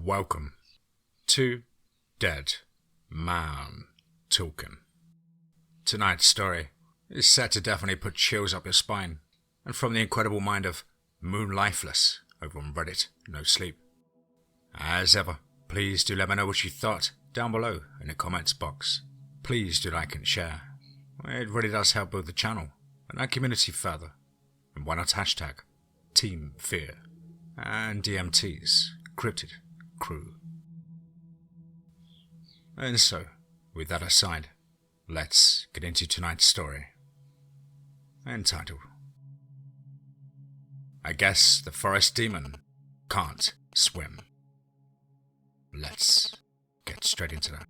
Welcome to Dead Man Talking. Tonight's story is set to definitely put chills up your spine, and from the incredible mind of MoonLifeless over on Reddit, no sleep. As ever, please do let me know what you thought down below in the comments box. Please do like and share. It really does help build the channel and our community further. And why not hashtag TeamFEAR and DMT's Cryptid crew. And so, with that aside, let's get into tonight's story, entitled, I Guess the Forest Demon Can't Swim. Let's get straight into that.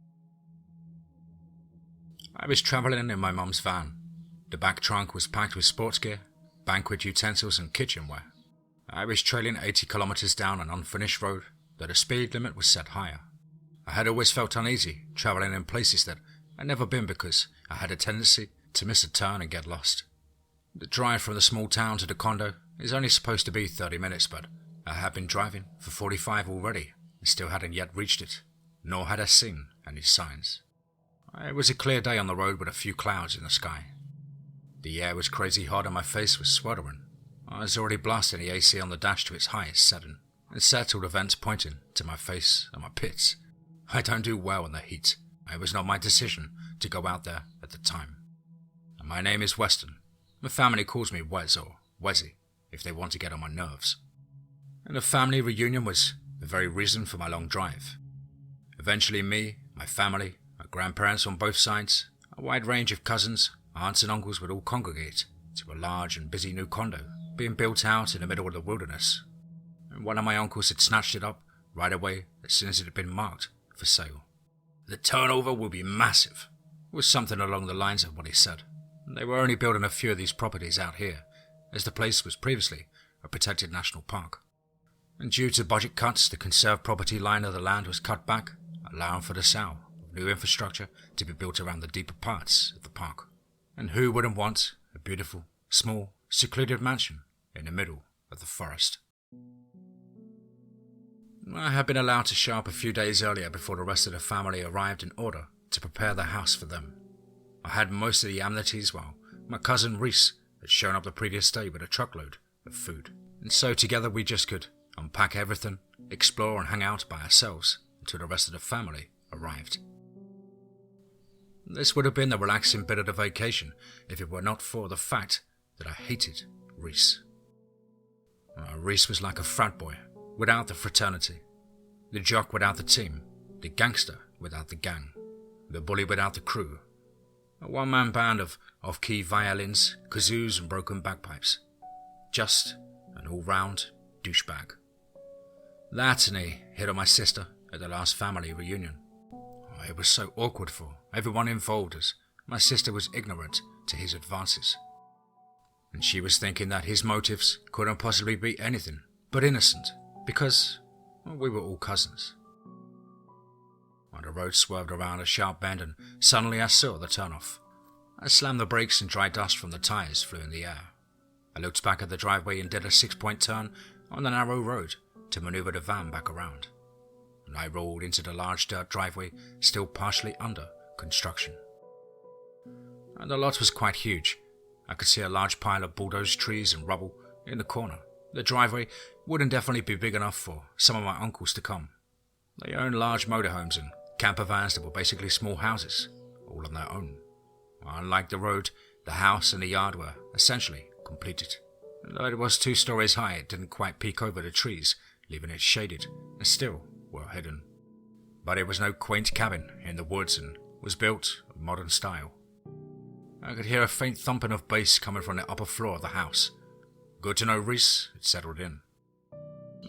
I was travelling in my mum's van. The back trunk was packed with sports gear, banquet utensils and kitchenware. I was trailing 80 kilometers down an unfinished road that the speed limit was set higher. I had always felt uneasy travelling in places that I'd never been because I had a tendency to miss a turn and get lost. The drive from the small town to the condo is only supposed to be 30 minutes, but I had been driving for 45 already and still hadn't yet reached it, nor had I seen any signs. It was a clear day on the road with a few clouds in the sky. The air was crazy hot and my face was sweltering. I was already blasting the AC on the dash to its highest setting, and settled events pointing to my face and my pits. I don't do well in the heat. It was not my decision to go out there at the time. And my name is Weston. My family calls me Wes or Wezzy if they want to get on my nerves. And the family reunion was the very reason for my long drive. Eventually me, my family, my grandparents on both sides, a wide range of cousins, aunts and uncles would all congregate to a large and busy new condo being built out in the middle of the wilderness. And one of my uncles had snatched it up right away as soon as it had been marked for sale. The turnover will be massive, was something along the lines of what he said. They were only building a few of these properties out here, as the place was previously a protected national park. And due to budget cuts, the conserved property line of the land was cut back, allowing for the sale of new infrastructure to be built around the deeper parts of the park. And who wouldn't want a beautiful, small, secluded mansion in the middle of the forest? I had been allowed to show up a few days earlier before the rest of the family arrived in order to prepare the house for them. I had most of the amenities while my cousin Reese had shown up the previous day with a truckload of food. And so together we just could unpack everything, explore and hang out by ourselves until the rest of the family arrived. This would have been the relaxing bit of the vacation if it were not for the fact that I hated Reese. Reese was like a frat boy without the fraternity, the jock without the team, the gangster without the gang, the bully without the crew, a one-man band of off-key violins, kazoos and broken bagpipes. Just an all-round douchebag. That and he hit on my sister at the last family reunion. It was so awkward for everyone involved as my sister was ignorant to his advances. And she was thinking that his motives couldn't possibly be anything but innocent because we were all cousins. The road swerved around a sharp bend and suddenly I saw the turnoff. I slammed the brakes and dry dust from the tires flew in the air. I looked back at the driveway and did a 6-point turn on the narrow road to maneuver the van back around. And I rolled into the large dirt driveway still partially under construction. And the lot was quite huge. I could see a large pile of bulldozed trees and rubble in the corner. The driveway wouldn't definitely be big enough for some of my uncles to come. They owned large motorhomes and camper vans that were basically small houses, all on their own. Unlike the road, the house and the yard were essentially completed. And though it was 2 stories high, it didn't quite peek over the trees, leaving it shaded and still well hidden. But it was no quaint cabin in the woods and was built of modern style. I could hear a faint thumping of bass coming from the upper floor of the house. Good to know Reese had settled in.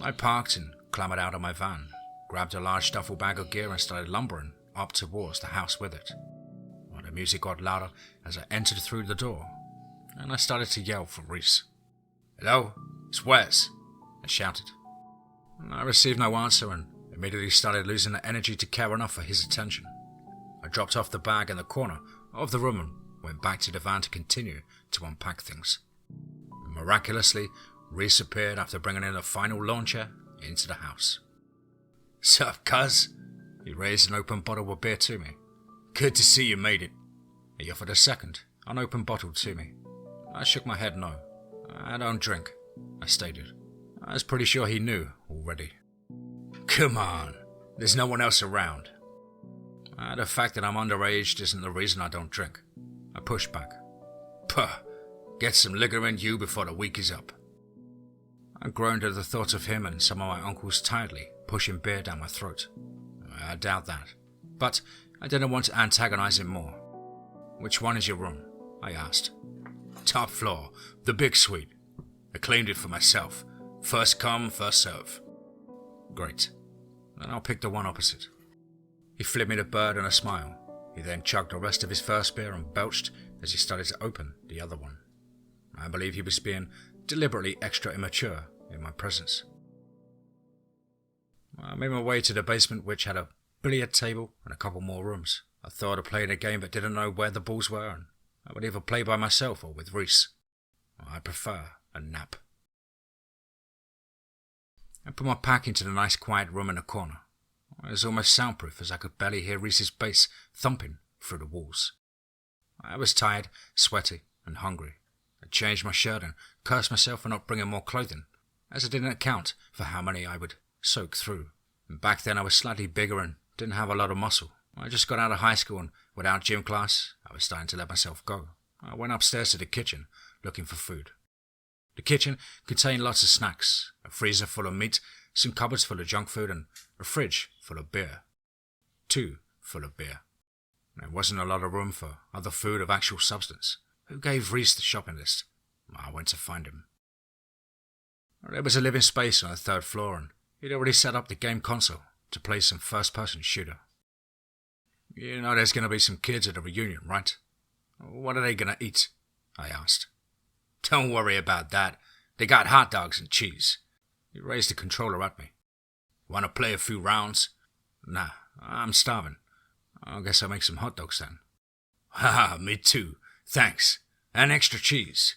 I parked and clambered out of my van, grabbed a large duffel bag of gear and started lumbering up towards the house with it. The music got louder as I entered through the door, and I started to yell for Reese. "Hello, it's Wes," I shouted. I received no answer and immediately started losing the energy to care enough for his attention. I dropped off the bag in the corner of the room and went back to the van to continue to unpack things. Miraculously, Reese appeared after bringing in a final lawn chair into the house. "Sup, cuz?" He raised an open bottle of beer to me. "Good to see you made it." He offered a second, unopened bottle to me. I shook my head no. "I don't drink," I stated. I was pretty sure he knew already. "Come on, there's no one else around." The fact that I'm underage isn't the reason I don't drink. I pushed back. "Puh, get some liquor in you before the week is up." I groaned at the thought of him and some of my uncles tiredly pushing beer down my throat. I doubt that, but I didn't want to antagonize him more. "Which one is your room?" I asked. "Top floor, the big suite. I claimed it for myself. First come, first serve." "Great. Then I'll pick the one opposite." He flipped me the bird and a smile. He then chugged the rest of his first beer and belched as he started to open the other one. I believe he was being deliberately extra immature in my presence. I made my way to the basement, which had a billiard table and a couple more rooms. I thought of playing a game but didn't know where the balls were, and I would either play by myself or with Reese. I prefer a nap. I put my pack into the nice quiet room in the corner. It was almost soundproof as I could barely hear Reese's bass thumping through the walls. I was tired, sweaty, and hungry. I changed my shirt and cursed myself for not bringing more clothing, as I didn't account for how many I would soak through. And back then I was slightly bigger and didn't have a lot of muscle. I just got out of high school and without gym class, I was starting to let myself go. I went upstairs to the kitchen looking for food. The kitchen contained lots of snacks, a freezer full of meat, some cupboards full of junk food, and a fridge full of beer. 2 full of beer. There wasn't a lot of room for other food of actual substance. Who gave Reese the shopping list? I went to find him. There was a living space on the 3rd floor, and he'd already set up the game console to play some first-person shooter. "You know there's going to be some kids at the reunion, right? What are they going to eat?" I asked. "Don't worry about that. They got hot dogs and cheese." He raised the controller at me. "Want to play a few rounds?" "Nah, I'm starving. I guess I'll make some hot dogs then." "Haha, me too. Thanks. And extra cheese."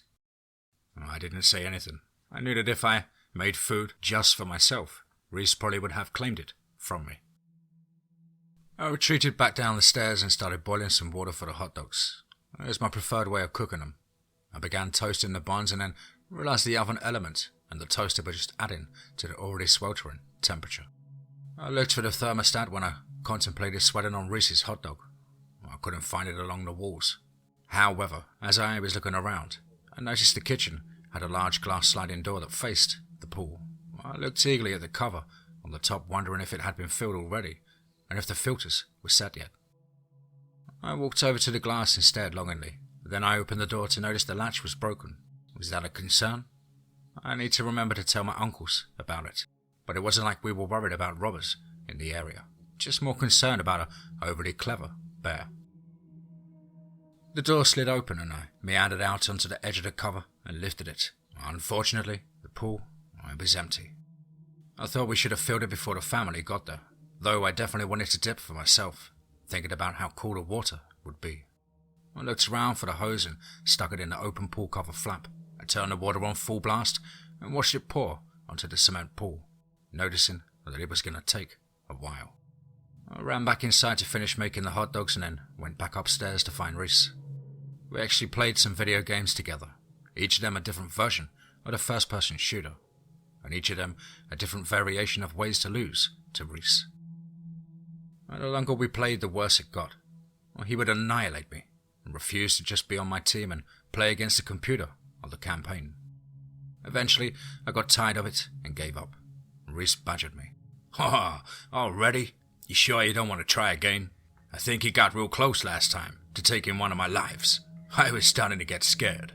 I didn't say anything. I knew that if I made food just for myself, Reese probably would have claimed it from me. I retreated back down the stairs and started boiling some water for the hot dogs. It was my preferred way of cooking them. I began toasting the buns and then realized the oven element and the toaster were just adding to the already sweltering temperature. I looked for the thermostat when I contemplated sweating on Reese's hot dog. I couldn't find it along the walls. However, as I was looking around, I noticed the kitchen had a large glass sliding door that faced the pool. I looked eagerly at the cover on the top, wondering if it had been filled already and if the filters were set yet. I walked over to the glass and stared longingly. Then I opened the door to notice the latch was broken. Was that a concern? I need to remember to tell my uncles about it. But it wasn't like we were worried about robbers in the area. Just more concerned about an overly clever bear. The door slid open and I meandered out onto the edge of the cover and lifted it. Unfortunately, the pool was empty. I thought we should have filled it before the family got there, though I definitely wanted to dip for myself, thinking about how cool the water would be. I looked around for the hose and stuck it in the open pool cover flap. I turned the water on full blast and watched it pour onto the cement pool, noticing that it was going to take a while. I ran back inside to finish making the hot dogs and then went back upstairs to find Reese. We actually played some video games together, each of them a different version of the first-person shooter, and each of them a different variation of ways to lose to Reese. The longer we played, the worse it got. He would annihilate me and refuse to just be on my team and play against the computer of the campaign. Eventually, I got tired of it and gave up. Reese badgered me. "Ha, already? You sure you don't want to try again? I think you got real close last time to taking one of my lives. I was starting to get scared."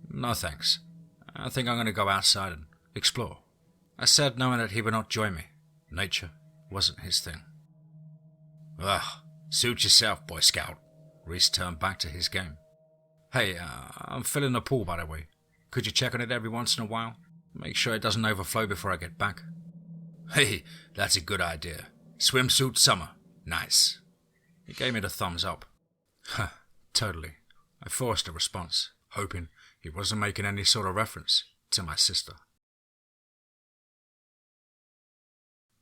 "No thanks. I think I'm going to go outside and explore," I said, knowing that he would not join me. Nature wasn't his thing. "Ugh, suit yourself, Boy Scout." Reese turned back to his game. "Hey, I'm filling the pool, by the way. Could you check on it every once in a while? Make sure it doesn't overflow before I get back." "Hey, that's a good idea. Swimsuit summer. Nice." He gave me the thumbs up. Huh, totally. I forced a response, hoping he wasn't making any sort of reference to my sister.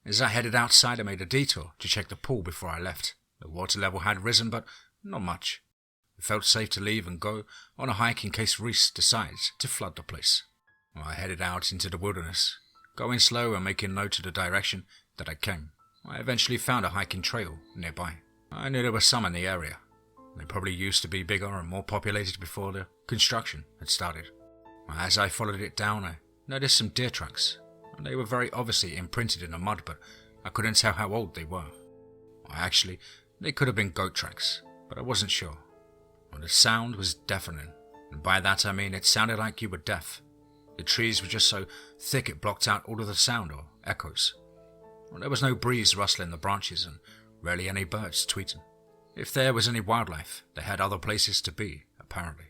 As I headed outside, I made a detour to check the pool before I left. The water level had risen, but not much. It felt safe to leave and go on a hike in case Reese decides to flood the place. I headed out into the wilderness, going slow and making note of the direction that I came. I eventually found a hiking trail nearby. I knew there were some in the area. They probably used to be bigger and more populated before the construction had started. As I followed it down, I noticed some deer tracks. They were very obviously imprinted in the mud, but I couldn't tell how old they were. Actually, they could have been goat tracks, but I wasn't sure. The sound was deafening, and by that I mean it sounded like you were deaf. The trees were just so thick it blocked out all of the sound or echoes. There was no breeze rustling the branches and rarely any birds tweeting. If there was any wildlife, they had other places to be, apparently.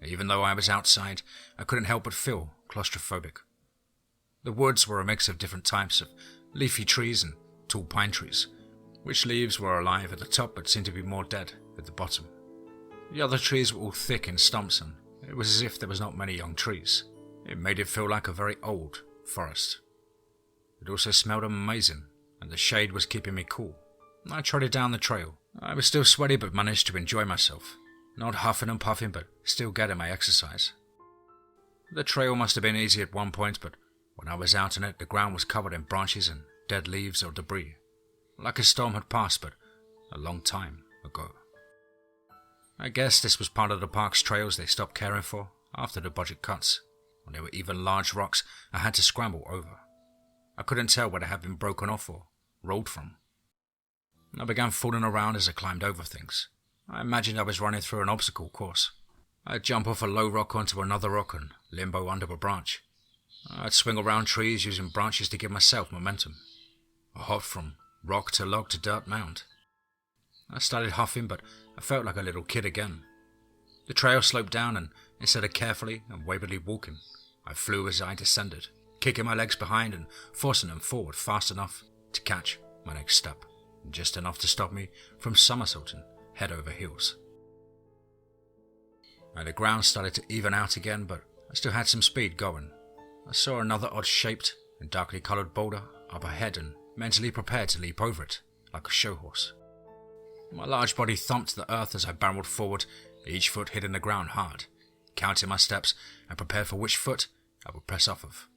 Even though I was outside, I couldn't help but feel claustrophobic. The woods were a mix of different types of leafy trees and tall pine trees, which leaves were alive at the top but seemed to be more dead at the bottom. The other trees were all thick in stumps, and it was as if there was not many young trees. It made it feel like a very old forest. It also smelled amazing, and the shade was keeping me cool. I trotted down the trail. I was still sweaty but managed to enjoy myself, not huffing and puffing but still getting my exercise. The trail must have been easy at one point, but when I was out on it, the ground was covered in branches and dead leaves or debris, like a storm had passed but a long time ago. I guess this was part of the park's trails they stopped caring for after the budget cuts, and there were even large rocks I had to scramble over. I couldn't tell where they had been broken off or rolled from. I began falling around as I climbed over things. I imagined I was running through an obstacle course. I'd jump off a low rock onto another rock and limbo under a branch. I'd swing around trees using branches to give myself momentum. I hopped from rock to log to dirt mound. I started huffing, but I felt like a little kid again. The trail sloped down, and instead of carefully and waywardly walking, I flew as I descended, kicking my legs behind and forcing them forward fast enough to catch my next step, and just enough to stop me from somersaulting head over heels. The ground started to even out again, but I still had some speed going. I saw another odd-shaped and darkly coloured boulder up ahead and mentally prepared to leap over it like a show horse. My large body thumped the earth as I barreled forward, each foot hitting the ground hard, counting my steps and prepared for which foot I would press off of.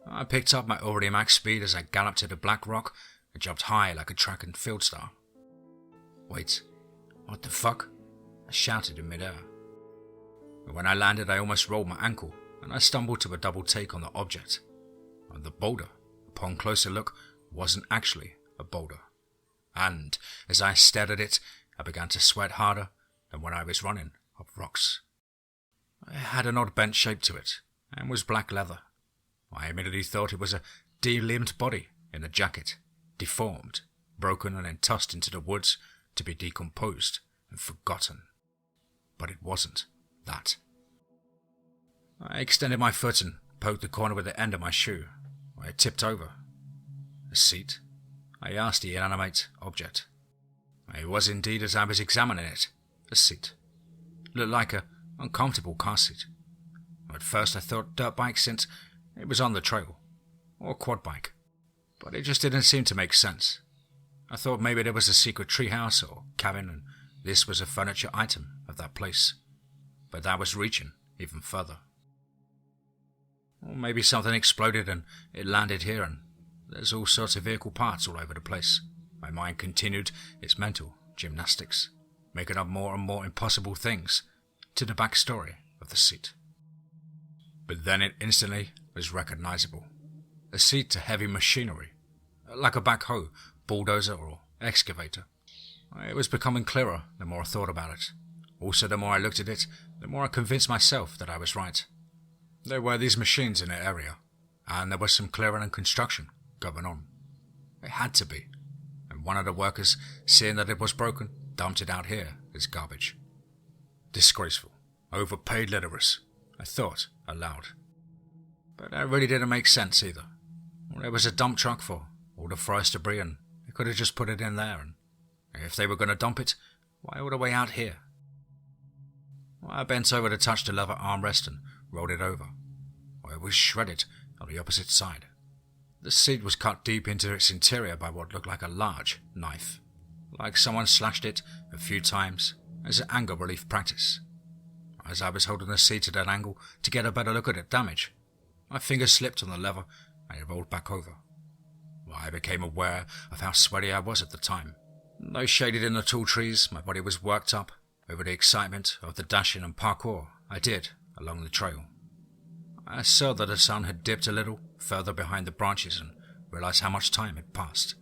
I picked up my already max speed as I galloped to the black rock and jumped high like a track and field star. Wait, what the fuck? I shouted in midair. When I landed, I almost rolled my ankle and I stumbled to a double take on the object. And the boulder, upon closer look, wasn't actually a boulder. And as I stared at it, I began to sweat harder than when I was running up rocks. It had an odd bent shape to it, and was black leather. I immediately thought it was a de-limbed body in a jacket, deformed, broken and then tossed into the woods to be decomposed and forgotten. But it wasn't that. I extended my foot and poked the corner with the end of my shoe. I tipped over. A seat? I asked the inanimate object. It was indeed, as I was examining it, a seat. It looked like an uncomfortable car seat. At first I thought dirt bike since it was on the trail, or quad bike, but it just didn't seem to make sense. I thought maybe there was a secret treehouse or cabin and this was a furniture item of that place, but that was reaching even further. Or maybe something exploded and it landed here and there's all sorts of vehicle parts all over the place. My mind continued its mental gymnastics, making up more and more impossible things to the backstory of the seat. But then it instantly was recognizable. A seat to heavy machinery, like a backhoe, bulldozer or excavator. It was becoming clearer the more I thought about it. Also, the more I looked at it, the more I convinced myself that I was right. There were these machines in the area, and there was some clearing and construction going on. It had to be, and one of the workers, seeing that it was broken, dumped it out here as garbage. Disgraceful, overpaid litterers, I thought aloud. But that really didn't make sense either. There was a dump truck for all the forest debris and they could have just put it in there, and if they were going to dump it, why all the way out here? I bent over to touch the leather armrest and rolled it over. It was shredded on the opposite side. The seat was cut deep into its interior by what looked like a large knife, like someone slashed it a few times as an anger relief practice. As I was holding the seat at an angle to get a better look at the damage, my fingers slipped on the lever and it rolled back over. I became aware of how sweaty I was at the time. Though shaded in the tall trees, my body was worked up over the excitement of the dashing and parkour I did along the trail. I saw that the sun had dipped a little further behind the branches and realized how much time had passed.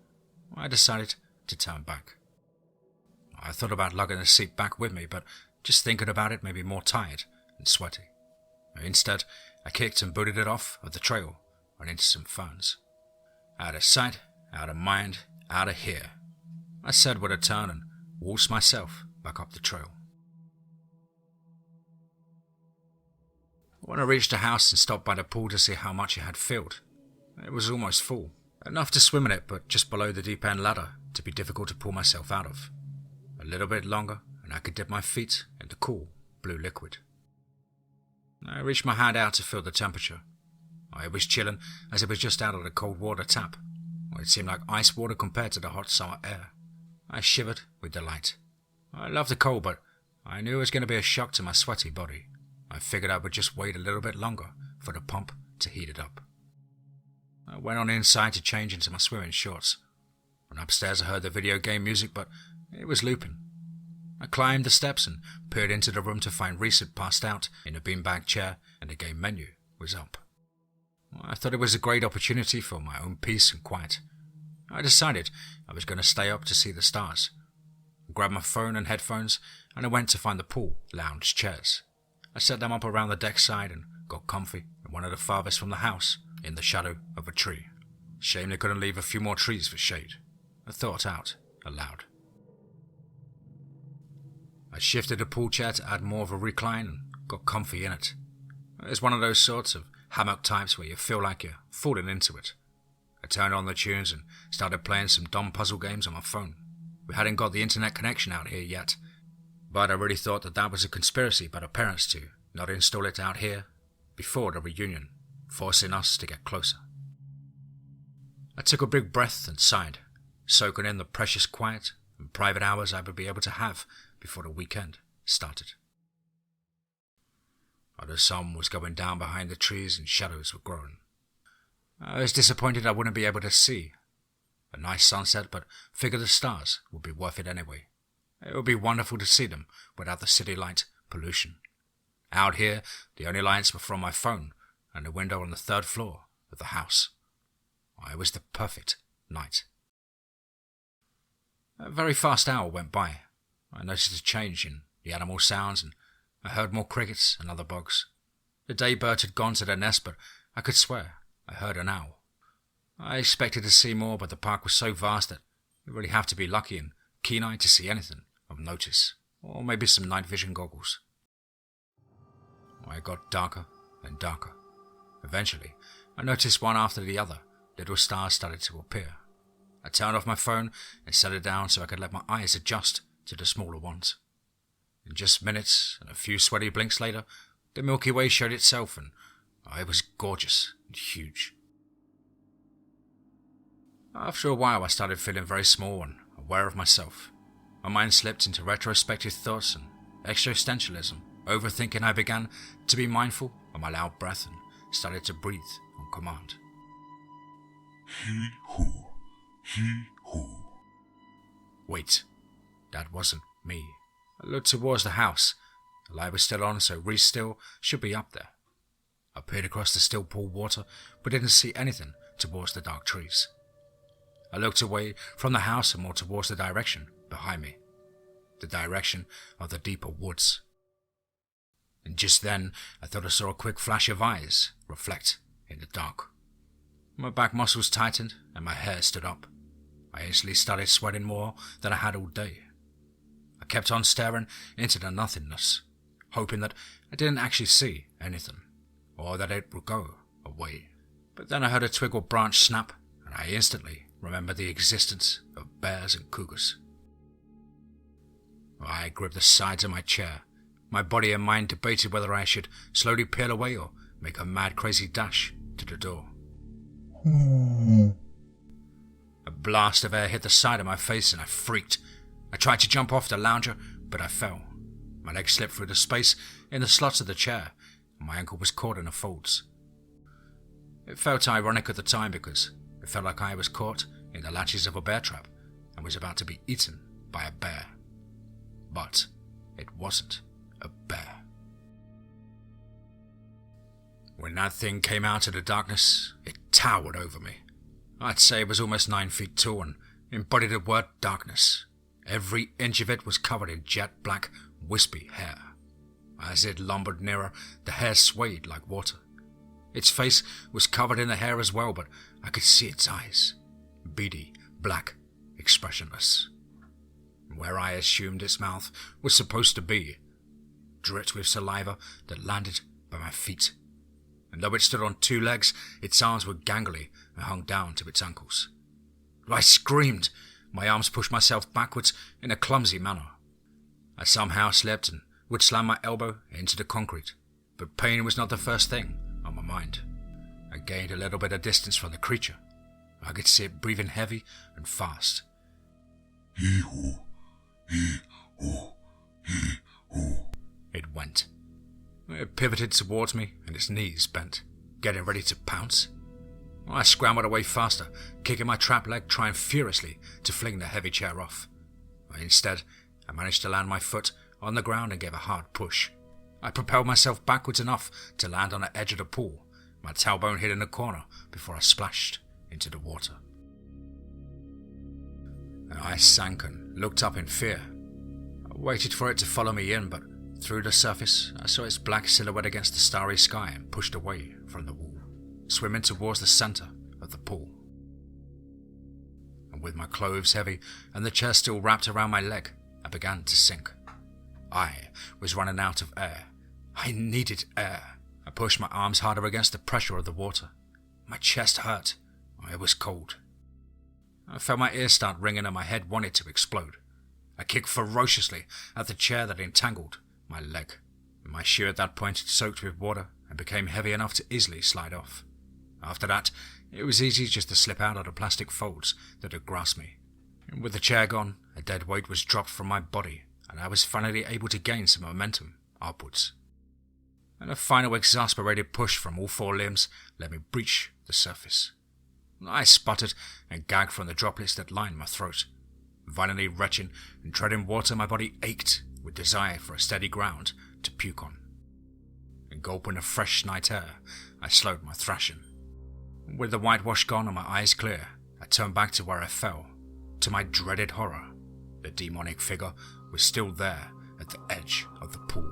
I decided to turn back. I thought about lugging the seat back with me, but just thinking about it made me more tired and sweaty. Instead, I kicked and booted it off of the trail and into some ferns. Out of sight, out of mind, out of here, I said with a turn and waltzed myself back up the trail. When I reached the house and stopped by the pool to see how much it had filled, it was almost full. Enough to swim in it, but just below the deep end ladder to be difficult to pull myself out of. A little bit longer and I could dip my feet in the cool blue liquid. I reached my hand out to feel the temperature. It was chilling as it was just out of the cold water tap. It seemed like ice water compared to the hot summer air. I shivered with delight. I loved the cold, but I knew it was going to be a shock to my sweaty body. I figured I would just wait a little bit longer for the pump to heat it up. I went on inside to change into my swimming shorts. When upstairs I heard the video game music, but it was looping. I climbed the steps and peered into the room to find Reese had passed out in a beanbag chair and the game menu was up. I thought it was a great opportunity for my own peace and quiet. I decided I was going to stay up to see the stars. I grabbed my phone and headphones and I went to find the pool lounge chairs. I set them up around the deck side and got comfy in one of the farthest from the house in the shadow of a tree. Shame they couldn't leave a few more trees for shade. I thought out aloud. I shifted the pool chair to add more of a recline and got comfy in it. It's one of those sorts of hammock types where you feel like you're falling into it. I turned on the tunes and started playing some dumb puzzle games on my phone. We hadn't got the internet connection out here yet, but I really thought that was a conspiracy by the parents to not install it out here before the reunion, forcing us to get closer. I took a big breath and sighed, soaking in the precious quiet and private hours I would be able to have before the weekend started. The sun was going down behind the trees and shadows were growing. I was disappointed I wouldn't be able to see a nice sunset, but figured the stars would be worth it anyway. It would be wonderful to see them without the city light pollution. Out here, the only lights were from my phone and the window on the third floor of the house. It was the perfect night. A very fast hour went by. I noticed a change in the animal sounds and I heard more crickets and other bugs. The daybird had gone to their nest, but I could swear I heard an owl. I expected to see more, but the park was so vast that you really have to be lucky and keen-eyed to see anything of notice, or maybe some night vision goggles. It got darker and darker. Eventually, I noticed one after the other, little stars started to appear. I turned off my phone and set it down so I could let my eyes adjust to the smaller ones. In just minutes and a few sweaty blinks later, the Milky Way showed itself and it was gorgeous and huge. After a while I started feeling very small and aware of myself. My mind slipped into retrospective thoughts and existentialism. Overthinking, I began to be mindful of my loud breath and started to breathe on command. He-hoo. Wait, that wasn't me. I looked towards the house. The light was still on, so Reese still should be up there. I peered across the still pool water, but didn't see anything towards the dark trees. I looked away from the house and more towards the direction behind me, the direction of the deeper woods. And just then, I thought I saw a quick flash of eyes reflect in the dark. My back muscles tightened and my hair stood up. I instantly started sweating more than I had all day. I kept on staring into the nothingness, hoping that I didn't actually see anything, or that it would go away. But then I heard a twig or branch snap, and I instantly remembered the existence of bears and cougars. I gripped the sides of my chair. My body and mind debated whether I should slowly peel away or make a mad crazy dash to the door. A blast of air hit the side of my face and I freaked. I tried to jump off the lounger, but I fell. My leg slipped through the space in the slots of the chair, and my ankle was caught in the folds. It felt ironic at the time because it felt like I was caught in the latches of a bear trap and was about to be eaten by a bear. But it wasn't a bear. When that thing came out of the darkness, it towered over me. I'd say it was almost 9 feet tall and embodied the word darkness. Every inch of it was covered in jet black, wispy hair. As it lumbered nearer, the hair swayed like water. Its face was covered in the hair as well, but I could see its eyes. Beady, black, expressionless. Where I assumed its mouth was supposed to be, dripped with saliva that landed by my feet. And though it stood on 2 legs, its arms were gangly and hung down to its ankles. I screamed. My arms pushed myself backwards in a clumsy manner. I somehow slipped and would slam my elbow into the concrete, but pain was not the first thing on my mind. I gained a little bit of distance from the creature. I could see it breathing heavy and fast. Hee-hoo, hee-hoo, hee-hoo. It went. It pivoted towards me and its knees bent, getting ready to pounce. I scrambled away faster, kicking my trap leg, trying furiously to fling the heavy chair off. Instead, I managed to land my foot on the ground and gave a hard push. I propelled myself backwards enough to land on the edge of the pool, my tailbone hit in the corner before I splashed into the water. I sank and looked up in fear. I waited for it to follow me in, but through the surface, I saw its black silhouette against the starry sky and pushed away from the wall, swimming towards the center of the pool. And with my clothes heavy and the chair still wrapped around my leg, I began to sink. I was running out of air. I needed air. I pushed my arms harder against the pressure of the water. My chest hurt. It was cold. I felt my ears start ringing and my head wanted to explode. I kicked ferociously at the chair that entangled my leg. My shoe at that point had soaked with water and became heavy enough to easily slide off. After that, it was easy just to slip out of the plastic folds that had grasped me. And with the chair gone, a dead weight was dropped from my body, and I was finally able to gain some momentum upwards. And a final exasperated push from all 4 limbs let me breach the surface. I sputtered and gagged from the droplets that lined my throat. Violently retching and treading water, my body ached with desire for a steady ground to puke on. And gulping the fresh night air, I slowed my thrashing. With the whitewash gone and my eyes clear, I turned back to where I fell. To my dreaded horror, the demonic figure was still there at the edge of the pool.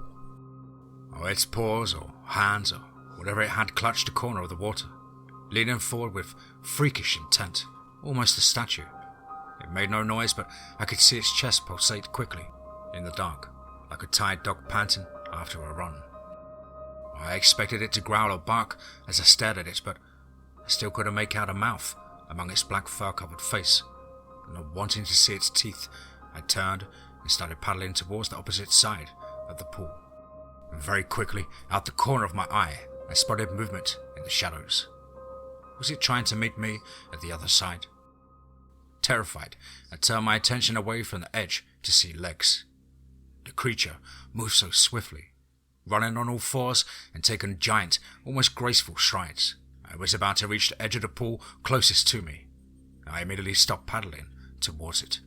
Its paws or hands or whatever it had clutched the corner of the water, leaning forward with freakish intent, almost a statue. It made no noise, but I could see its chest pulsate quickly in the dark, like a tired dog panting after a run. I expected it to growl or bark as I stared at it, but I still couldn't make out a mouth among its black fur-covered face. Not wanting to see its teeth, I turned and started paddling towards the opposite side of the pool. And very quickly, out the corner of my eye, I spotted movement in the shadows. Was it trying to meet me at the other side? Terrified, I turned my attention away from the edge to see legs. The creature moved so swiftly, running on all 4s and taking giant, almost graceful strides. I was about to reach the edge of the pool closest to me. I immediately stopped paddling towards it.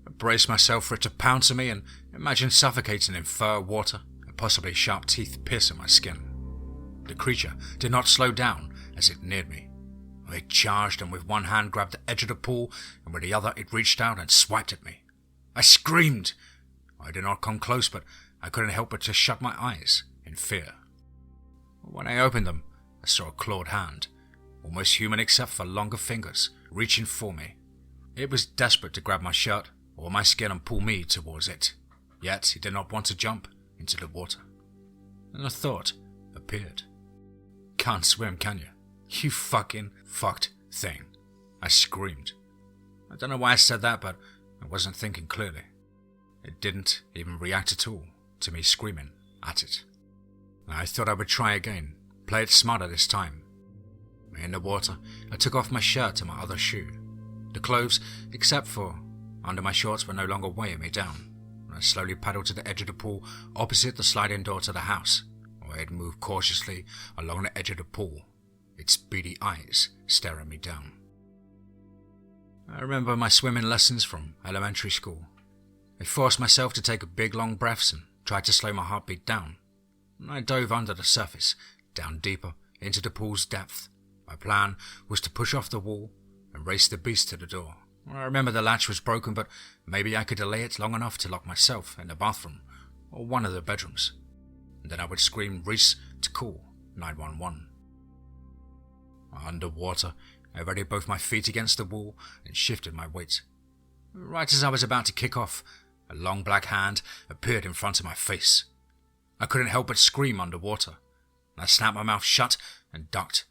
I braced myself for it to pounce on me and imagined suffocating in fur, water, and possibly sharp teeth piercing my skin. The creature did not slow down as it neared me. It charged and with one hand grabbed the edge of the pool, and with the other it reached out and swiped at me. I screamed. I did not come close, but I couldn't help but to shut my eyes in fear. When I opened them, I saw a clawed hand, almost human except for longer fingers, reaching for me. It was desperate to grab my shirt or my skin and pull me towards it, yet it did not want to jump into the water. And a thought appeared. Can't swim, can you? You fucking fucked thing. I screamed. I don't know why I said that, but I wasn't thinking clearly. It didn't even react at all to me screaming at it. I thought I would try again, play it smarter this time. In the water, I took off my shirt and my other shoe. The clothes, except for under my shorts, were no longer weighing me down. I slowly paddled to the edge of the pool opposite the sliding door to the house, where I'd moved cautiously along the edge of the pool, its beady eyes staring me down. I remember my swimming lessons from elementary school. I forced myself to take big long breaths and tried to slow my heartbeat down. I dove under the surface, down deeper, into the pool's depth. My plan was to push off the wall and race the beast to the door. I remember the latch was broken, but maybe I could delay it long enough to lock myself in the bathroom or one of the bedrooms. And then I would scream Reese to call 911. Underwater, I readied both my feet against the wall and shifted my weight. Right as I was about to kick off, a long black hand appeared in front of my face. I couldn't help but scream underwater. I snapped my mouth shut and ducked.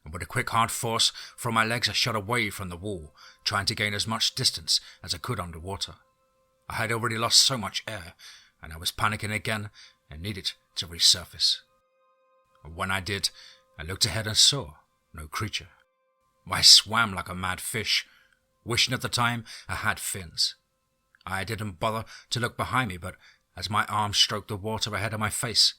And with a quick hard force from my legs, I shot away from the wall, trying to gain as much distance as I could underwater. I had already lost so much air, and I was panicking again and needed to resurface. When I did, I looked ahead and saw no creature. I swam like a mad fish, wishing at the time I had fins. I didn't bother to look behind me, but as my arm stroked the water ahead of my face,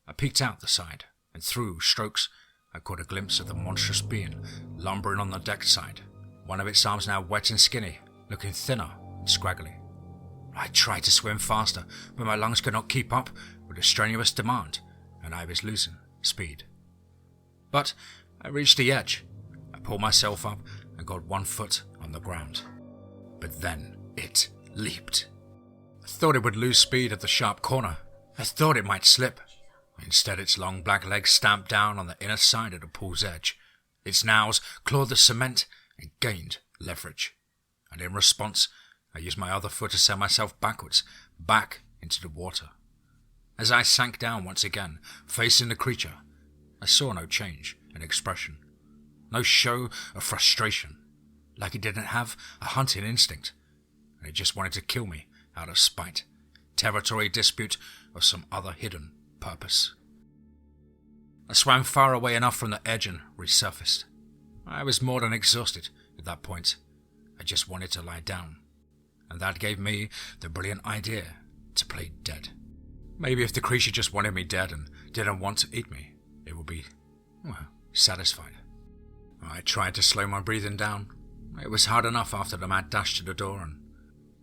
I peeked out the side, and through Stokes, I caught a glimpse of the monstrous being lumbering on the deck side, one of its arms now wet and skinny, looking thinner and scraggly. I tried to swim faster, but my lungs could not keep up with the strenuous demand, and I was losing speed. But I reached the edge. I pulled myself up and got 1 foot on the ground. But then it leaped. I thought it would lose speed at the sharp corner. I thought it might slip. Instead, its long black legs stamped down on the inner side of the pool's edge. Its nails clawed the cement and gained leverage. And in response, I used my other foot to send myself backwards, back into the water. As I sank down once again, facing the creature, I saw no change in expression. No show of frustration, like it didn't have a hunting instinct, and it just wanted to kill me out of spite, territory dispute, or some other hidden purpose. I swam far away enough from the edge and resurfaced. I was more than exhausted at that point. I just wanted to lie down, and that gave me the brilliant idea to play dead. Maybe if the creature just wanted me dead and didn't want to eat me, it would be, satisfied. I tried to slow my breathing down. It was hard enough after the mad dash to the door, and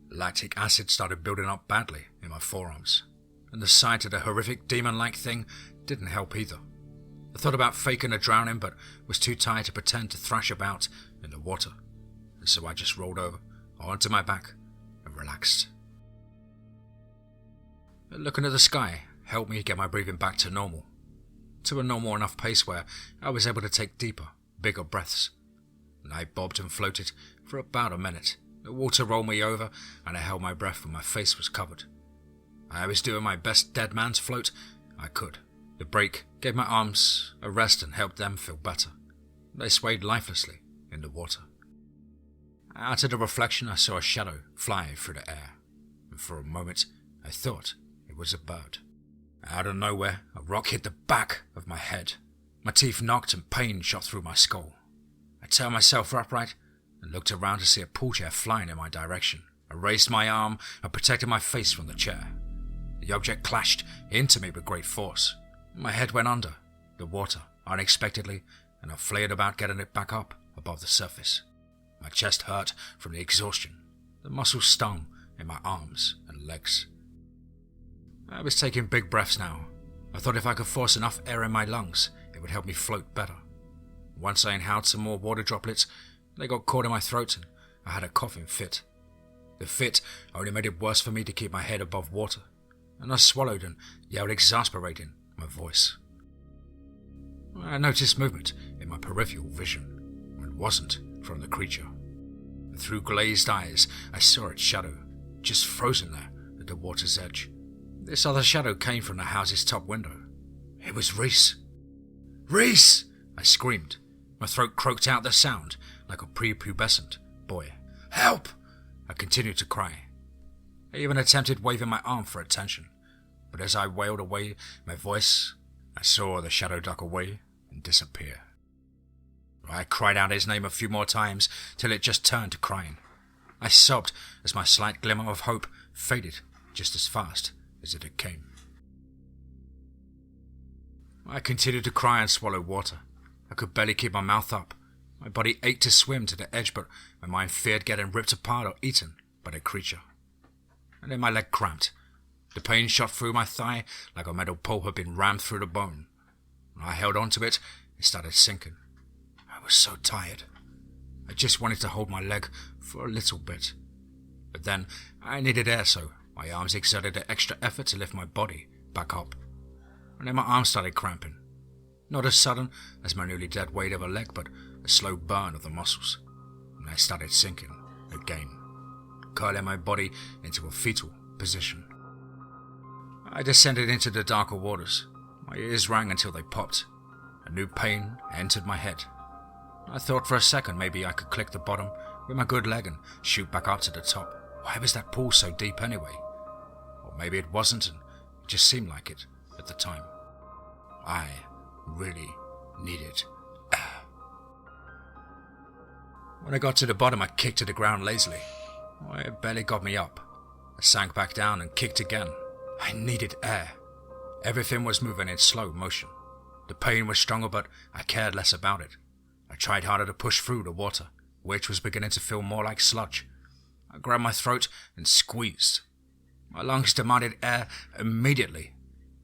lactic acid started building up badly in my forearms, and the sight of the horrific demon-like thing didn't help either. I thought about faking a drowning, but was too tired to pretend to thrash about in the water, and so I just rolled over onto my back and relaxed. Looking at the sky helped me get my breathing back to normal, to a normal enough pace where I was able to take deeper, bigger breaths. And I bobbed and floated for about a minute. The water rolled me over, and I held my breath when my face was covered. I was doing my best dead man's float I could. The break gave my arms a rest and helped them feel better. They swayed lifelessly in the water. Out of the reflection, I saw a shadow fly through the air, and for a moment I thought it was a bird. Out of nowhere, a rock hit the back of my head. My teeth knocked and pain shot through my skull. I turned myself upright and looked around to see a pool chair flying in my direction. I raised my arm and protected my face from the chair. The object clashed into me with great force. My head went under the water unexpectedly, and I flared about getting it back up above the surface. My chest hurt from the exhaustion. The muscles stung in my arms and legs. I was taking big breaths now. I thought if I could force enough air in my lungs, it would help me float better. Once I inhaled some more water droplets, they got caught in my throat and I had a coughing fit. The fit only made it worse for me to keep my head above water, and I swallowed and yelled exasperating my voice. I noticed movement in my peripheral vision. It wasn't from the creature. Through glazed eyes, I saw its shadow, just frozen there at the water's edge. This other shadow came from the house's top window. It was Reese. "Reese!" I screamed. My throat croaked out the sound like a prepubescent boy. "Help!" I continued to cry. I even attempted waving my arm for attention, but as I wailed away my voice, I saw the shadow duck away and disappear. I cried out his name a few more times till it just turned to crying. I sobbed as my slight glimmer of hope faded just as fast as it had came. I continued to cry and swallow water. I could barely keep my mouth up. My body ached to swim to the edge, but my mind feared getting ripped apart or eaten by the creature. And then my leg cramped. The pain shot through my thigh like a metal pole had been rammed through the bone. When I held onto it, it started sinking. I was so tired. I just wanted to hold my leg for a little bit. But then I needed air, so my arms exerted an extra effort to lift my body back up. And then my arms started cramping. Not as sudden as my nearly dead weight of a leg, but a slow burn of the muscles. And I started sinking again, curling my body into a fetal position. I descended into the darker waters. My ears rang until they popped. A new pain entered my head. I thought for a second maybe I could click the bottom with my good leg and shoot back up to the top. Why was that pool so deep anyway? Or maybe it wasn't and it just seemed like it at the time. I really needed air. When I got to the bottom, I kicked to the ground lazily. It barely got me up. I sank back down and kicked again. I needed air. Everything was moving in slow motion. The pain was stronger, but I cared less about it. I tried harder to push through the water, which was beginning to feel more like sludge. I grabbed my throat and squeezed. My lungs demanded air immediately.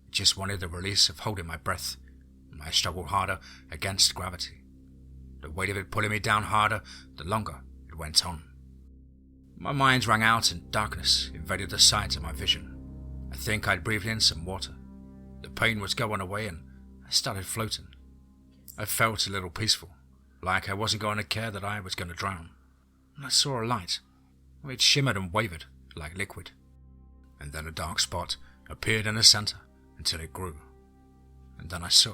I just wanted the release of holding my breath. I struggled harder against gravity. The weight of it pulling me down harder the longer it went on. My mind rang out and darkness invaded the sides of my vision. I think I'd breathed in some water. The pain was going away and I started floating. I felt a little peaceful, like I wasn't going to care that I was going to drown. And I saw a light. It shimmered and wavered like liquid. And then a dark spot appeared in the center until it grew. And then I saw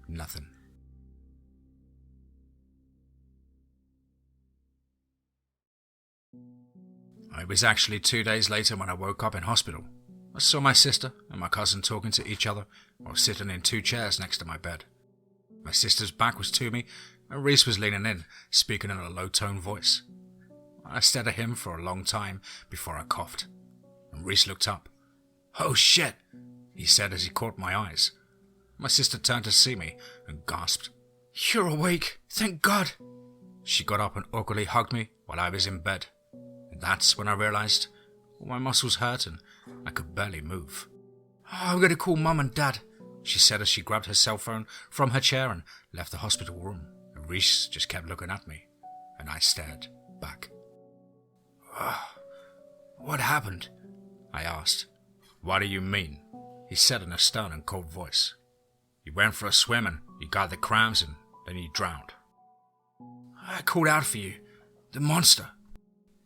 nothing. It was actually 2 days later when I woke up in hospital. I saw my sister and my cousin talking to each other while sitting in 2 chairs next to my bed. My sister's back was to me and Reese was leaning in, speaking in a low-toned voice. I stared at him for a long time before I coughed, and Reese looked up. "Oh shit," he said as he caught my eyes. My sister turned to see me and gasped. "You're awake, thank God." She got up and awkwardly hugged me while I was in bed. And that's when I realized all my muscles hurt and I could barely move. "I'm going to call Mum and Dad," she said as she grabbed her cell phone from her chair and left the hospital room. And Reese just kept looking at me, and I stared back. "What happened?" I asked. "What do you mean?" he said in a stern and cold voice. "You went for a swim and you got the cramps and then you drowned." "I called out for you. The monster."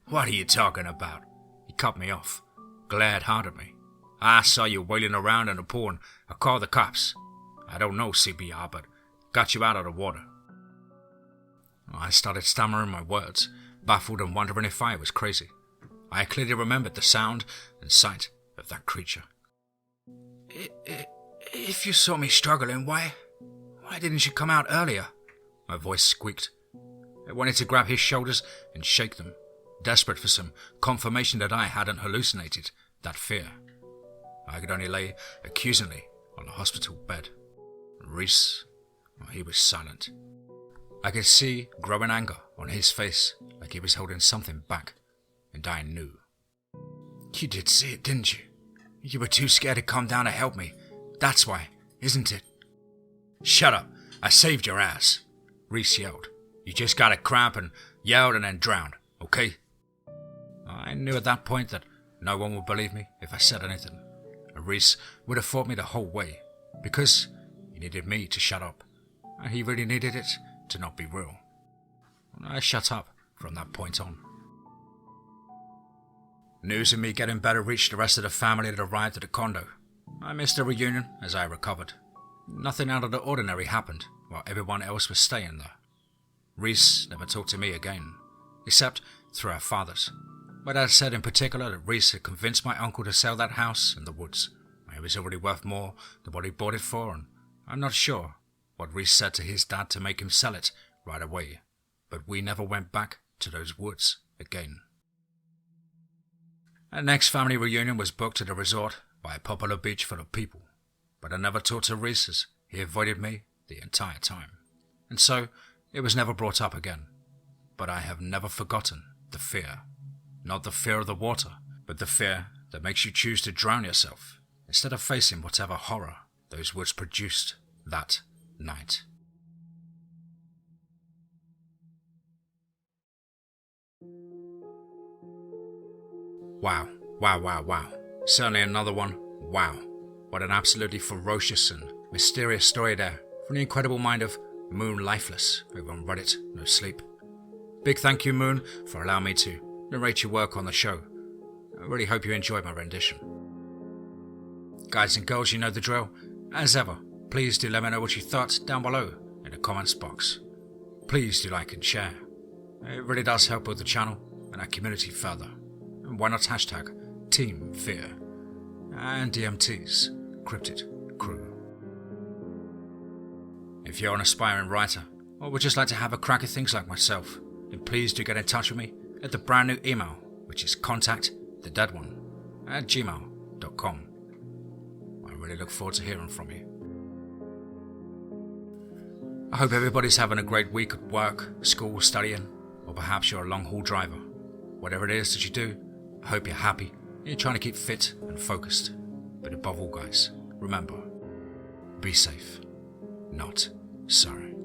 "What are you talking about?" He cut me off, glared hard at me. "I saw you wailing around in the pool and I called the cops. I don't know CPR, but got you out of the water." I started stammering my words, baffled and wondering if I was crazy. I clearly remembered the sound and sight of that creature. If you saw me struggling, why didn't you come out earlier?" My voice squeaked. I wanted to grab his shoulders and shake them, desperate for some confirmation that I hadn't hallucinated that fear. I could only lay accusingly on the hospital bed. Reese, he was silent. I could see growing anger on his face, like he was holding something back, and I knew. "You did see it, didn't you? You were too scared to come down to help me. That's why, isn't it?" "Shut up, I saved your ass," Reese yelled. "You just got a cramp and yelled and then drowned, okay?" I knew at that point that no one would believe me if I said anything. And Reese would have fought me the whole way, because he needed me to shut up, and he really needed it to not be real. And I shut up from that point on. News of me getting better reached the rest of the family that arrived at the condo. I missed the reunion as I recovered. Nothing out of the ordinary happened while everyone else was staying there. Reese never talked to me again, except through our fathers. My dad said in particular that Reese had convinced my uncle to sell that house in the woods. It was already worth more than what he bought it for, and I'm not sure what Reese said to his dad to make him sell it right away, but we never went back to those woods again. Our next family reunion was booked at a resort by a popular beach full of people, but I never talked to Reese as he avoided me the entire time, and so it was never brought up again. But I have never forgotten the fear. Not the fear of the water, but the fear that makes you choose to drown yourself instead of facing whatever horror those woods produced that night. Wow, wow, wow, wow. Certainly another one. Wow. What an absolutely ferocious and mysterious story there from the incredible mind of MoonLifeless over on Reddit, No Sleep. Big thank you, Moon, for allowing me to narrate your work on the show. I really hope you enjoyed my rendition. Guys and girls, you know the drill. As ever, please do let me know what you thought down below in the comments box. Please do like and share. It really does help build the channel and our community further. And why not hashtag TeamFEAR and DMT's Cryptid Crew. If you're an aspiring writer or would just like to have a crack at things like myself, then please do get in touch with me at the brand new email, which is contactthedeadone@gmail.com. I really look forward to hearing from you. I hope everybody's having a great week at work, school, studying, or perhaps you're a long-haul driver. Whatever it is that you do, I hope you're happy and you're trying to keep fit and focused. But above all, guys, remember, be safe, not sorry.